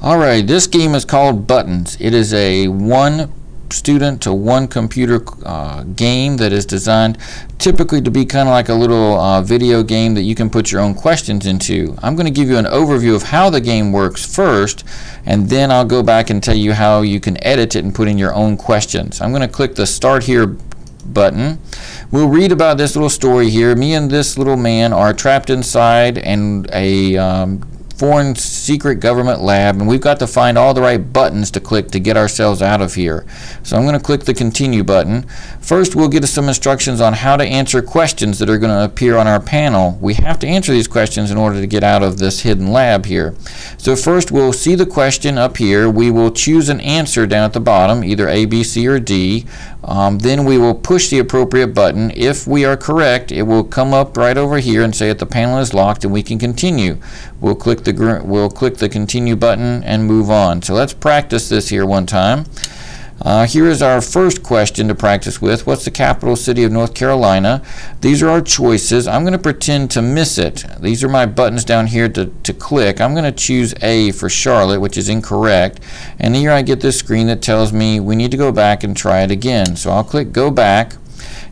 Alright, this game is called Buttons. It is a one student to one computer game that is designed typically to be kind of like a little video game that you can put your own questions into. I'm going to give you an overview of how the game works first, and then I'll go back and tell you how you can edit it and put in your own questions. I'm going to click the Start Here button. We'll read about this little story here. Me and this little man are trapped inside and a foreign secret government lab, and we've got to find all the right buttons to click to get ourselves out of here. So I'm going to click the Continue button. First, we'll get some instructions on how to answer questions that are going to appear on our panel. We have to answer these questions in order to get out of this hidden lab here. So first, we'll see the question up here. We will choose an answer down at the bottom, either A, B, C, or D. Then we will push the appropriate button. If we are correct, it will come up right over here and say that the panel is locked and we can continue. We'll click the Continue button and move on. So let's practice this here one time. Here is our first question to practice with. What's the capital city of North Carolina? These are our choices. I'm going to pretend to miss it. These are my buttons down here to click. I'm going to choose A for Charlotte, which is incorrect. And here I get this screen that tells me we need to go back and try it again. So I'll click Go Back,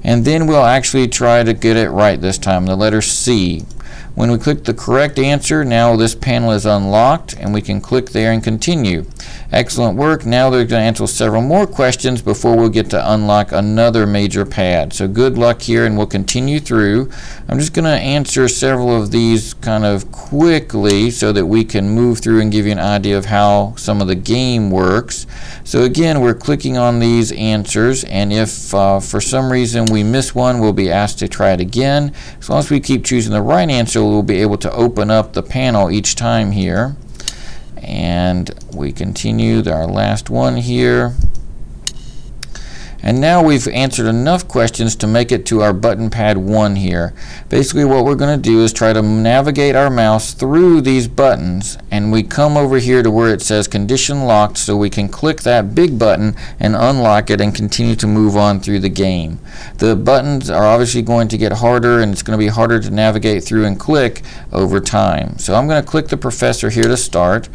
and then we'll actually try to get it right this time, the letter C. When we click the correct answer, now this panel is unlocked and we can click there and continue. Excellent work. Now they're going to answer several more questions before we'll get to unlock another major pad. So good luck here, and we'll continue through. I'm just going to answer several of these kind of quickly so that we can move through and give you an idea of how some of the game works. So again, we're clicking on these answers, and if for some reason we miss one, we'll be asked to try it again. As long as we keep choosing the right answer, we'll be able to open up the panel each time here. And we continue our last one here. And now we've answered enough questions to make it to our button pad 1 here. Basically what we're going to do is try to navigate our mouse through these buttons, and we come over here to where it says Condition Locked, so we can click that big button and unlock it and continue to move on through the game. The buttons are obviously going to get harder, and it's going to be harder to navigate through and click over time. So I'm going to click the professor here to start.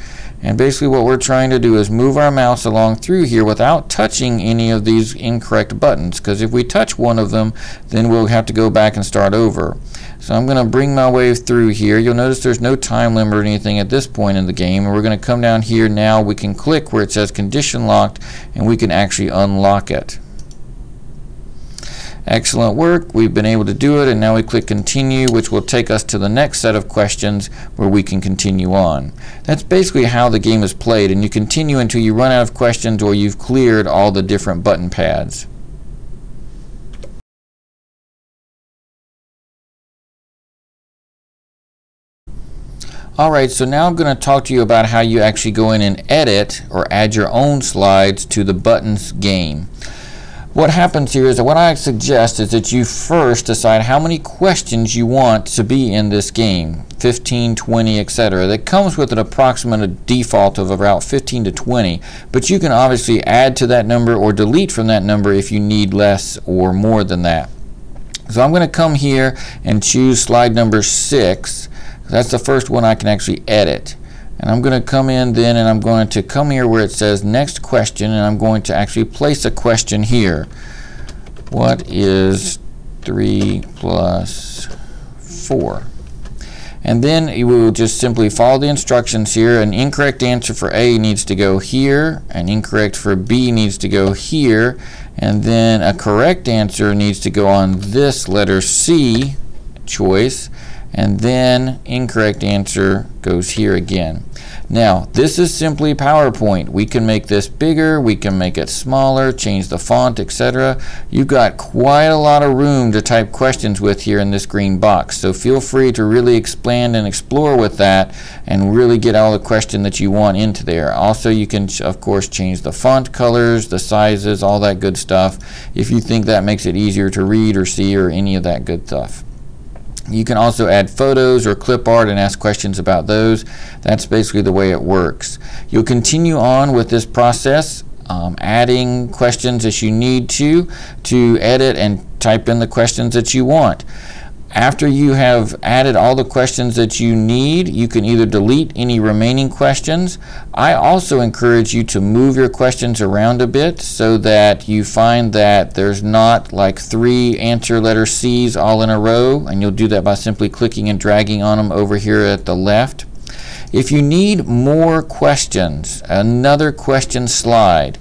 And basically what we're trying to do is move our mouse along through here without touching any of these incorrect buttons, because if we touch one of them, then we'll have to go back and start over. So I'm going to bring my way through here. You'll notice there's no time limit or anything at this point in the game, and we're going to come down here now. We can click where it says Condition Locked, and we can actually unlock it. Excellent work. We've been able to do it, and now we click Continue, which will take us to the next set of questions where we can continue on. That's basically how the game is played, and you continue until you run out of questions or you've cleared all the different button pads. Alright, so now I'm going to talk to you about how you actually go in and edit or add your own slides to the buttons game. What happens here is that what I suggest is that you first decide how many questions you want to be in this game, 15, 20, etc. That comes with an approximate default of about 15 to 20, but you can obviously add to that number or delete from that number if you need less or more than that. So I'm going to come here and choose slide number 6. That's the first one I can actually edit. And I'm going to come in then, and I'm going to come here where it says Next Question, and I'm going to actually place a question here. What is 3 plus 4? And then you will just simply follow the instructions here. An incorrect answer for A needs to go here, an incorrect for B needs to go here, and then a correct answer needs to go on this letter C choice, and then incorrect answer goes here again. Now this is simply PowerPoint. We can make this bigger, we can make it smaller, change the font, etc. You've got quite a lot of room to type questions with here in this green box, so feel free to really expand and explore with that and really get all the question that you want into there. Also, you can of course change the font colors, the sizes, all that good stuff if you think that makes it easier to read or see or any of that good stuff. You can also add photos or clip art and ask questions about those. That's basically the way it works. You'll continue on with this process, adding questions as you need to edit and type in the questions that you want. After you have added all the questions that you need, you can either delete any remaining questions. I also encourage you to move your questions around a bit so that you find that there's not like 3 answer letter C's all in a row, and you'll do that by simply clicking and dragging on them over here at the left. If you need more questions, another question slide,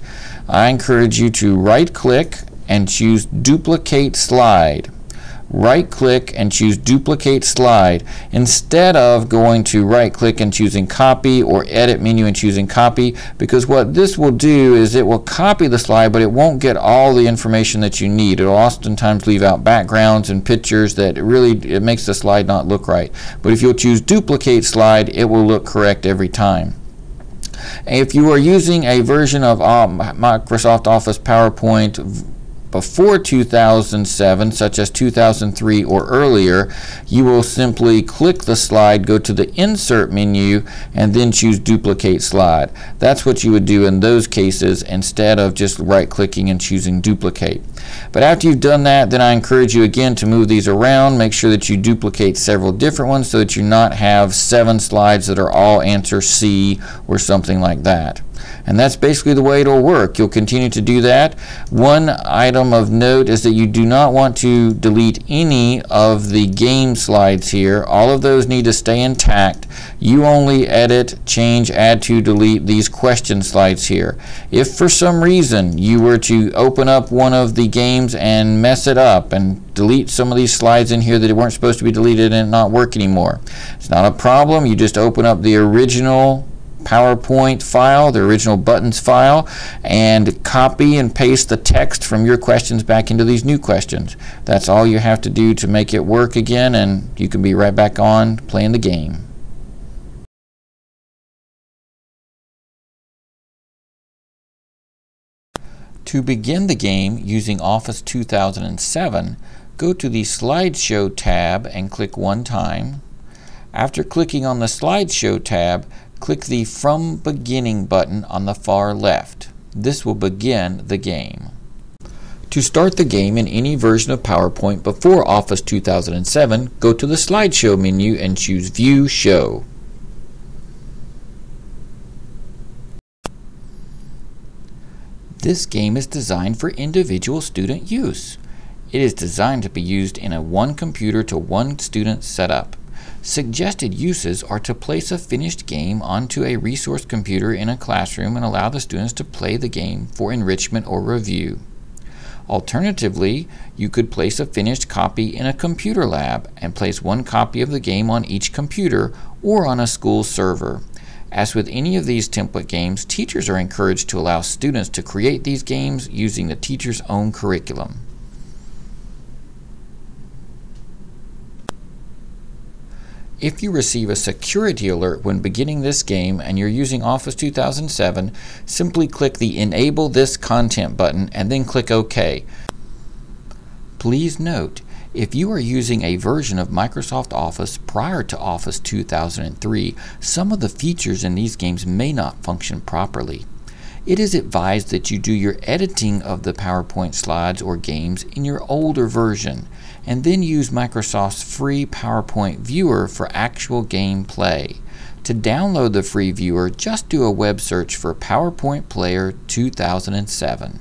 I encourage you to right-click and choose Duplicate Slide. Right-click and choose Duplicate Slide instead of going to right-click and choosing Copy or Edit menu and choosing Copy, because what this will do is it will copy the slide, but it won't get all the information that you need. It will oftentimes leave out backgrounds and pictures that it makes the slide not look right. But if you'll choose Duplicate Slide, it will look correct every time. If you are using a version of Microsoft Office PowerPoint before 2007, such as 2003 or earlier, you will simply click the slide, go to the Insert menu, and then choose Duplicate Slide. That's what you would do in those cases instead of just right-clicking and choosing Duplicate. But after you've done that, then I encourage you again to move these around. Make sure that you duplicate several different ones so that you not have 7 slides that are all answer C or something like that. And that's basically the way it'll work. You'll continue to do that. One item of note is that you do not want to delete any of the game slides here. All of those need to stay intact. You only edit, change, add to, delete these question slides here. If for some reason you were to open up one of the games and mess it up and delete some of these slides in here that weren't supposed to be deleted and not work anymore, it's not a problem. You just open up the original PowerPoint file, the original buttons file, and copy and paste the text from your questions back into these new questions. That's all you have to do to make it work again, and you can be right back on playing the game. To begin the game using Office 2007, go to the Slideshow tab and click one time. After clicking on the Slideshow tab, click the From Beginning button on the far left. This will begin the game. To start the game in any version of PowerPoint before Office 2007, go to the Slideshow menu and choose View Show. This game is designed for individual student use. It is designed to be used in a one computer to one student setup. Suggested uses are to place a finished game onto a resource computer in a classroom and allow the students to play the game for enrichment or review. Alternatively, you could place a finished copy in a computer lab and place one copy of the game on each computer or on a school server. As with any of these template games, teachers are encouraged to allow students to create these games using the teacher's own curriculum. If you receive a security alert when beginning this game and you're using Office 2007, simply click the Enable This Content button and then click OK. Please note, if you are using a version of Microsoft Office prior to Office 2003, some of the features in these games may not function properly. It is advised that you do your editing of the PowerPoint slides or games in your older version, and then use Microsoft's free PowerPoint viewer for actual gameplay. To download the free viewer, just do a web search for PowerPoint Player 2007.